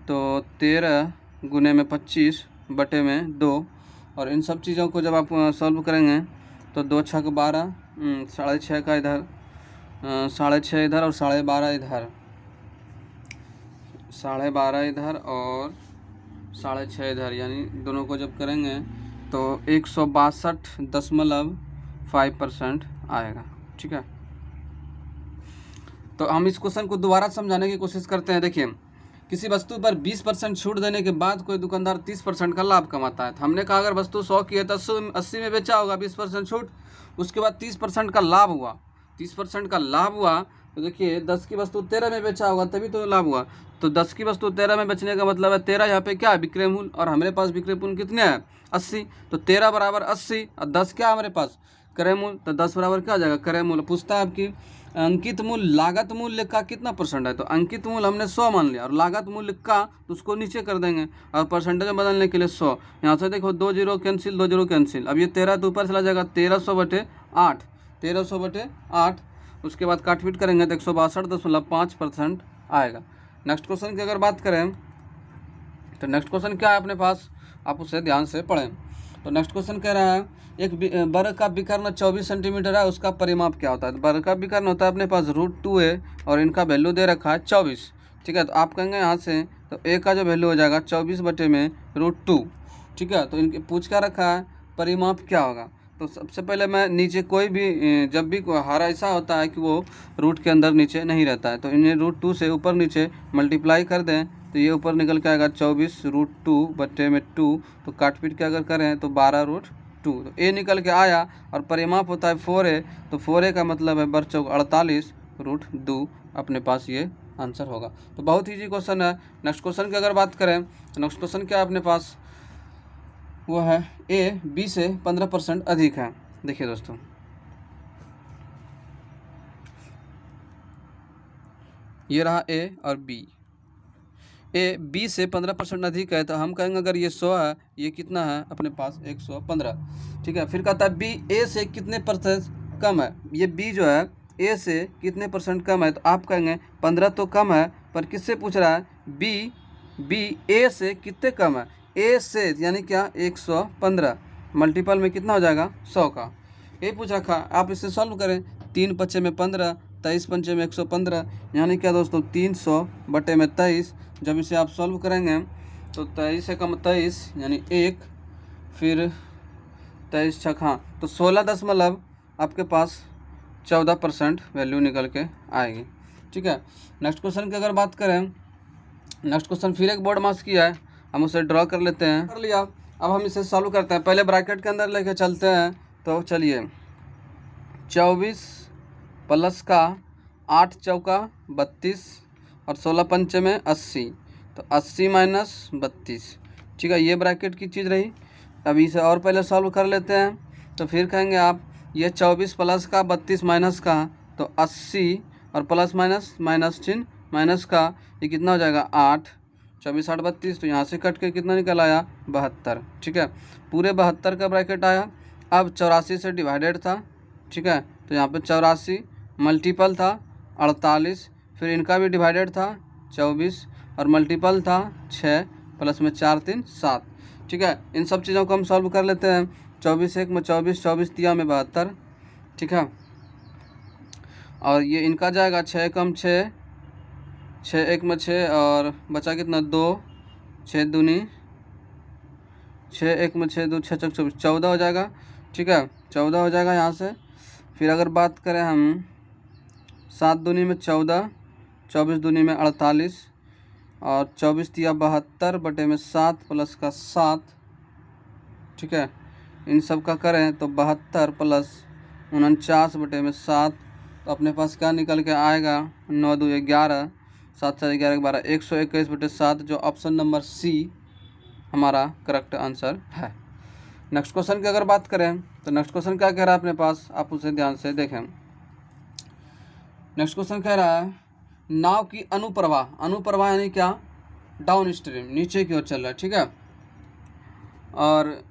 तो 13 गुने में 25 बटे में 2, और इन सब चीज़ों को जब आप सॉल्व करेंगे तो 2 छक 12, 6.5 का इधर, 6.5 इधर और 12.5 इधर, 12.5 इधर और 6.5 इधर, यानी दोनों को जब करेंगे तो 162.5% आएगा, ठीक है। तो हम इस क्वेश्चन को दोबारा समझाने की कोशिश करते हैं। देखिए, किसी वस्तु पर 20% छूट देने के बाद कोई दुकानदार 30% का लाभ कमाता है। तो हमने कहा अगर वस्तु 100 की है तो 80 में बेचा होगा, 20% छूट, उसके बाद 30% का लाभ हुआ, 30% का लाभ हुआ। तो देखिए 10 की वस्तु 13 में बेचा होगा तभी तो लाभ हुआ। तो 10 की वस्तु 13 में बेचने का मतलब है 13 यहाँ पे क्या है, विक्रय मूल्य, और हमारे पास विक्रय मूल्य कितने हैं, 80। तो 13 बराबर 80 और 10 क्या हमारे पास, क्रय मूल्य। तो 10 बराबर क्या हो जाएगा, क्रय मूल्य। पूछता है आपकी अंकित मूल्य लागत मूल्य का कितना परसेंट है। तो अंकित मूल्य हमने 100 मान लिया, और लागत मूल्य का तो उसको नीचे कर देंगे, और परसेंटेज में बदलने के लिए 100। यहाँ से देखो 2 जीरो कैंसिल, 2 जीरो कैंसिल। अब ये 13 तो ऊपर चला जाएगा, 1300 बटे 8, 1300 बटे 8। उसके बाद काटपीट करेंगे तो 162.5% आएगा। नेक्स्ट क्वेश्चन की अगर बात करें तो नेक्स्ट क्वेश्चन क्या है अपने पास, आप उसे ध्यान से पढ़ें। तो नेक्स्ट क्वेश्चन कह रहा है एक वर्ग का विकर्ण 24 सेंटीमीटर है, उसका परिमाप क्या होता है। तो वर्ग का विकर्ण होता है अपने पास √2 है, और इनका वैल्यू दे रखा है 24, ठीक है। तो आप कहेंगे यहाँ से तो ए का जो वैल्यू हो जाएगा 24 बटे में √2, ठीक है। तो इनके पूछ क्या रखा है, परिमाप क्या होगा। तो सबसे पहले मैं नीचे कोई भी जब भी हर ऐसा होता है कि वो रूट के अंदर नीचे नहीं रहता है, तो इन्हें √2 से ऊपर नीचे मल्टीप्लाई कर दें तो ये ऊपर निकल के आएगा 24 √2 बटे में 2। तो काटपीट के अगर करें तो 12√2, तो ए निकल के आया, और परिमाप होता है 4a, तो 4a का मतलब है बर चौक 48√2, अपने पास ये आंसर होगा। तो बहुत ईजी क्वेश्चन है। नेक्स्ट क्वेश्चन की अगर बात करें तो नेक्स्ट क्वेश्चन क्या है अपने पास, वो है ए बी से 15% अधिक है। देखिए दोस्तों, ये रहा ए और बी, ए बी से 15% अधिक है, तो हम कहेंगे अगर ये 100 है, ये कितना है अपने पास 115, ठीक है। फिर कहता है बी ए से कितने % कम है। ये बी जो है ए से कितने % कम है, तो आप कहेंगे 15 तो कम है, पर किससे पूछ रहा है, बी ए से कितने कम है, ए से यानी क्या 115, मल्टीपल में कितना हो जाएगा 100 का, ये पूछ रखा। आप इसे सॉल्व करें, 3 पच्चे में 15, 23 पंचे में 115, यानी क्या दोस्तों 300 बटे में 23। जब इसे आप सॉल्व करेंगे तो 23 से कम 23 यानी 1, फिर 23 छक, हाँ, तो 16 आपके पास 14% वैल्यू निकल के आएगी, ठीक है। नेक्स्ट क्वेश्चन की अगर बात करें, नेक्स्ट क्वेश्चन फिर एक बोर्ड मास की है, हम उसे ड्रॉ कर लेते हैं, कर लिया। अब हम इसे सॉल्व करते हैं, पहले ब्रैकेट के अंदर लेके चलते हैं। तो चलिए 24 प्लस का 8 चौका 32 और 16 पंचे में 80, तो 80 माइनस 32, ठीक है, ये ब्रैकेट की चीज़ रही। अभी इसे और पहले सॉल्व कर लेते हैं। तो फिर कहेंगे आप ये 24 प्लस का 32 माइनस का, तो 80 और प्लस माइनस माइनस चिन्ह माइनस का, ये कितना हो जाएगा 8, 24 8 32, तो यहाँ से कट के कितना निकल आया 72, ठीक है। पूरे 72 का ब्रैकेट आया। अब 84 से डिवाइडेड था, ठीक है, तो यहाँ पे 84 मल्टीपल था 48, फिर इनका भी डिवाइडेड था 24 और मल्टीपल था 6, प्लस में 4 3 7, ठीक है। इन सब चीज़ों को हम सॉल्व कर लेते हैं। 24 1 में 24, 24 3 में 72, ठीक है। और ये इनका जाएगा 6 कम 6, 6 1 में 6, और बचा कितना 2, 6 दूनी 6 1 में 6 2 6 चक 24, 14 हो जाएगा, ठीक है, 14 हो जाएगा यहाँ से। फिर अगर बात करें हम 7 दूनी में 14, 24 दूनी में 48, और 24 तिया 72 बटे में 7 प्लस का 7, ठीक है। इन सब का करें तो 72 प्लस 49 बटे में 7, तो अपने पास क्या निकल के आएगा 9 2 11, 7 7 11 12, 121 बटे 7, जो ऑप्शन नंबर सी हमारा करेक्ट आंसर है। नेक्स्ट क्वेश्चन की अगर बात करें तो नेक्स्ट क्वेश्चन क्या कह रहा है अपने पास, आप उसे ध्यान से देखें। नेक्स्ट क्वेश्चन कह रहा है नाव की अनुप्रवाह, अनुप्रवाह यानी क्या, डाउन स्ट्रीम, नीचे की ओर चल रहा है, ठीक है। और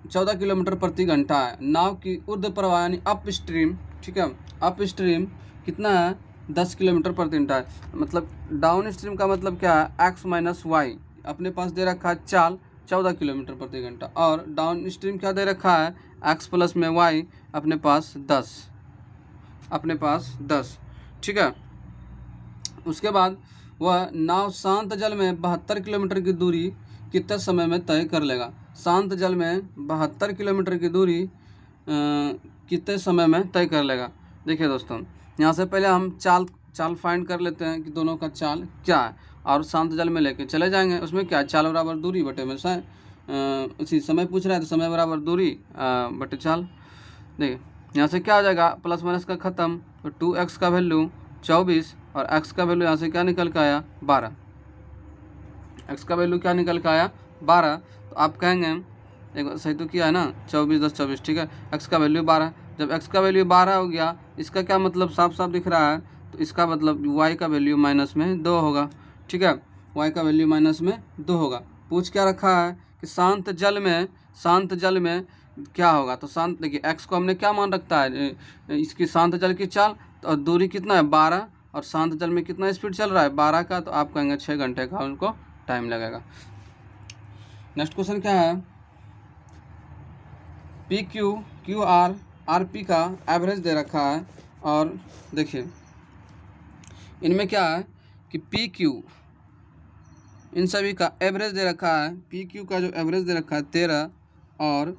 14 किलोमीटर प्रति घंटा है। नाव की ऊर्ध्व प्रवाह यानी अप स्ट्रीम, ठीक है, अप स्ट्रीम कितना है 10 किलोमीटर प्रति घंटा है। मतलब डाउन स्ट्रीम का मतलब क्या है एक्स माइनस वाई, अपने पास दे रखा है चाल 14 किलोमीटर प्रति घंटा, और डाउन स्ट्रीम क्या दे रखा है एक्स प्लस में वाई अपने पास 10, ठीक है। उसके बाद वह नाव शांत जल में 72 किलोमीटर की दूरी कितने समय में तय कर लेगा। शांत जल में 72 किलोमीटर की दूरी कितने समय में तय कर लेगा। देखिए दोस्तों, यहाँ से पहले हम चाल फाइंड कर लेते हैं कि दोनों का चाल क्या है, और शांत जल में लेके चले जाएंगे। उसमें क्या चाल बराबर दूरी बटे में उसी समय पूछ रहा है तो समय बराबर दूरी बटे चाल। देखिए यहाँ से क्या हो जाएगा, प्लस माइनस का ख़त्म, तो 2x का वैल्यू 24 और x का वैल्यू यहाँ से क्या निकल के आया 12। x का वैल्यू क्या निकल के आया 12। तो आप कहेंगे एक बार सही तो किया है ना, 24 10 24, ठीक है। x का वैल्यू 12, जब x का वैल्यू 12 हो गया, इसका क्या मतलब साफ साफ दिख रहा है, तो इसका मतलब y का वैल्यू माइनस में 2 होगा, ठीक है। y का वैल्यू माइनस में 2 होगा। पूछ क्या रखा है कि शांत जल में क्या होगा, तो शांत देखिए x को हमने क्या मान रखता है इसकी शांत जल की चाल, तो दूरी कितना है 12, और शांत जल में कितना स्पीड चल रहा है 12 का, तो आप कहेंगे 6 घंटे का उनको टाइम लगेगा। नेक्स्ट क्वेश्चन क्या है, पी क्यू आर पी का एवरेज दे रखा है, और देखिए इनमें क्या है कि पी क्यू इन सभी का एवरेज दे रखा है। पी क्यू का जो एवरेज दे रखा है 13, और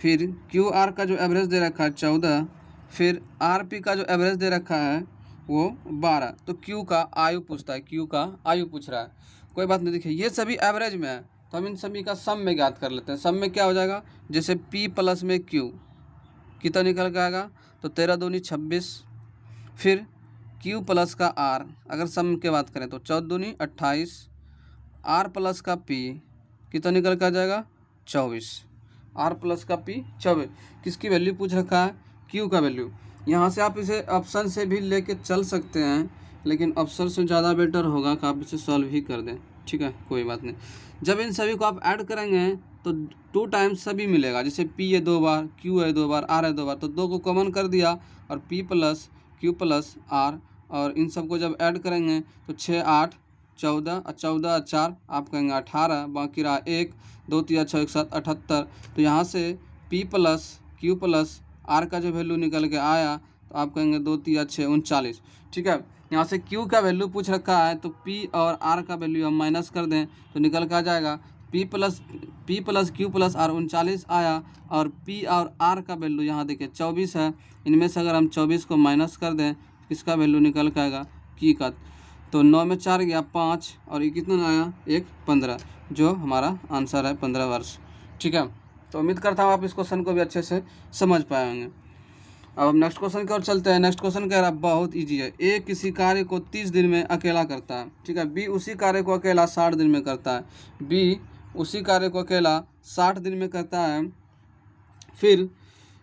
फिर क्यू आर का जो एवरेज दे रखा है 14, फिर आर पी का जो एवरेज दे रखा है वो 12। तो क्यू का आयु पूछता है, क्यू का आयु पूछ रहा है, कोई बात नहीं। देखिए ये सभी एवरेज में है, तो हम इन सभी का सम में ज्ञात कर लेते हैं। सम में क्या हो जाएगा, जैसे P प्लस में Q कितना निकल के आएगा, तो 13 दूनी 26, फिर Q प्लस का R अगर सम के बात करें तो 14 दूनी 28, R प्लस का P कितना निकल के आ जाएगा 24, R प्लस का P 24। किसकी वैल्यू पूछ रखा है, Q का वैल्यू। यहाँ से आप इसे ऑप्शन से भी लेके चल सकते हैं, लेकिन ऑप्शन से ज़्यादा बेटर होगा कि आप इसे सॉल्व ही कर दें, ठीक है, कोई बात नहीं। जब इन सभी को आप ऐड करेंगे तो 2 टाइम्स सभी मिलेगा, जैसे P है 2 बार, Q है 2 बार, R है 2 बार, तो 2 को कॉमन कर दिया, और P plus Q plus R, और इन सबको जब ऐड करेंगे तो 6 8 14, 14 4 आप कहेंगे 18, बाकी रहा 1 2 3 6 1 7 78। तो यहाँ से P plus Q plus R का जो वैल्यू निकल के आया, तो आप कहेंगे 2 3 6 39, ठीक है। यहाँ से Q का वैल्यू पूछ रखा है, तो P और R का वैल्यू हम माइनस कर दें तो निकल के आ जाएगा P plus Q plus R 39 आया, और P और R का वैल्यू यहाँ देखिए 24 है। इनमें से अगर हम 24 को माइनस कर दें, इसका वैल्यू निकल के आएगा Q का, तो 9 में 4 गया 5, और ये कितना आया 1 15, जो हमारा आंसर है 15 वर्ष, ठीक है। तो उम्मीद करता हूँ आप इस क्वेश्चन को भी अच्छे से समझ पाए होंगे। अब हम नेक्स्ट क्वेश्चन की ओर चलते हैं। नेक्स्ट क्वेश्चन कह रहा है बहुत इजी है। ए किसी कार्य को 30 दिन में अकेला करता है, ठीक है। बी उसी कार्य को अकेला 60 दिन में करता है। बी उसी कार्य को अकेला 60 दिन में करता है। फिर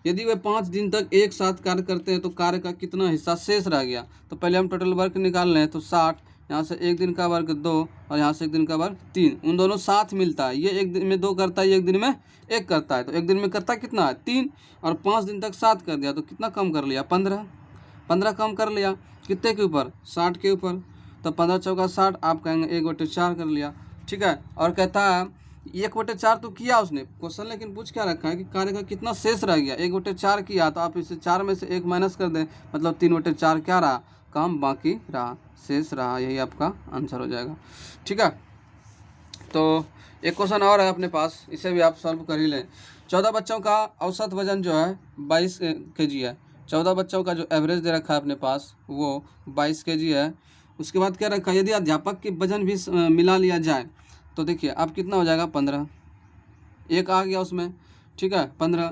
यदि वे 5 दिन तक एक साथ कार्य करते हैं तो कार्य का कितना हिस्सा शेष रह गया। तो पहले हम टोटल वर्क निकाल लें, तो 60, यहाँ से एक दिन का वर्क 2, और यहाँ से एक दिन का वर्क 3, उन दोनों साथ मिलता है। ये एक दिन में 2 करता है, ये एक दिन में 1 करता है, तो एक दिन में करता कितना है 3, और 5 दिन तक 7 कर दिया, तो कितना कम कर लिया 15 कम कर लिया, कितने के ऊपर 60 के ऊपर। तो 15 चौका 60, आप कहेंगे 1/4 कर लिया, ठीक है। और कहता है 1/4 तो किया उसने क्वेश्चन, लेकिन पूछ क्या रखा है कि कार्य का कितना शेष रह गया। 1/4 किया, तो आप इसे 4 में से 1 माइनस कर दें, मतलब 3/4 क्या रहा, काम बाकी रहा, शेष रहा, यही आपका आंसर हो जाएगा, ठीक है। तो एक क्वेश्चन और है अपने पास, इसे भी आप सॉल्व कर ही लें। 14 बच्चों का औसत वजन जो है 22 kg है। 14 बच्चों का जो एवरेज दे रखा है अपने पास वो 22 kg है। उसके बाद क्या रखा है, यदि अध्यापक के वजन भी मिला लिया जाए तो देखिए अब कितना हो जाएगा 15, एक आ गया उसमें, ठीक है 15,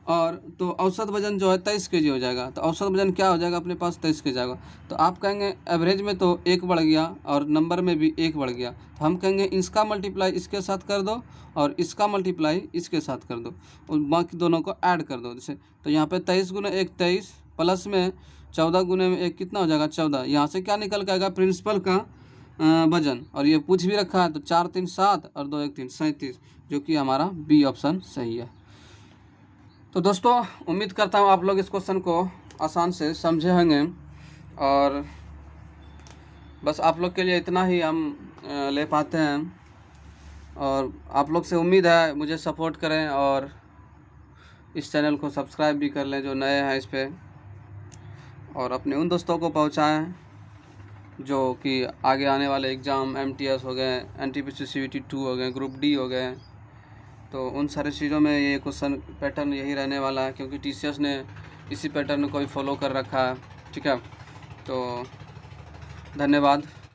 और तो औसत वजन जो है 23 kg हो जाएगा। तो औसत वजन क्या हो जाएगा अपने पास 23 kg जाएगा। तो आप कहेंगे एवरेज में तो 1 बढ़ गया और नंबर में भी 1 बढ़ गया, तो हम कहेंगे इसका मल्टीप्लाई इसके साथ कर दो और इसका मल्टीप्लाई इसके साथ कर दो, और बाकी दोनों को ऐड कर दो। जैसे तो यहाँ पे 23 गुने 1 23, प्लस में 14 गुने में 1 कितना हो जाएगा 14। यहाँ से क्या निकल के आएगा प्रिंसिपल का वजन, और ये पूछ भी रखा है, तो 4 3 7 और 2 1 3 37, जो कि हमारा बी ऑप्शन सही है। तो दोस्तों उम्मीद करता हूँ आप लोग इस क्वेश्चन को आसान से समझे होंगे, और बस आप लोग के लिए इतना ही हम ले पाते हैं। और आप लोग से उम्मीद है मुझे सपोर्ट करें और इस चैनल को सब्सक्राइब भी कर लें जो नए हैं इस पर, और अपने उन दोस्तों को पहुंचाएं जो कि आगे आने वाले एग्ज़ाम MTS हो गए, NTPC CVT 2 हो गए, ग्रुप D हो गए, तो उन सारी चीज़ों में ये क्वेश्चन पैटर्न यही रहने वाला है, क्योंकि TCS ने इसी पैटर्न को ही फॉलो कर रखा है। ठीक है, तो धन्यवाद।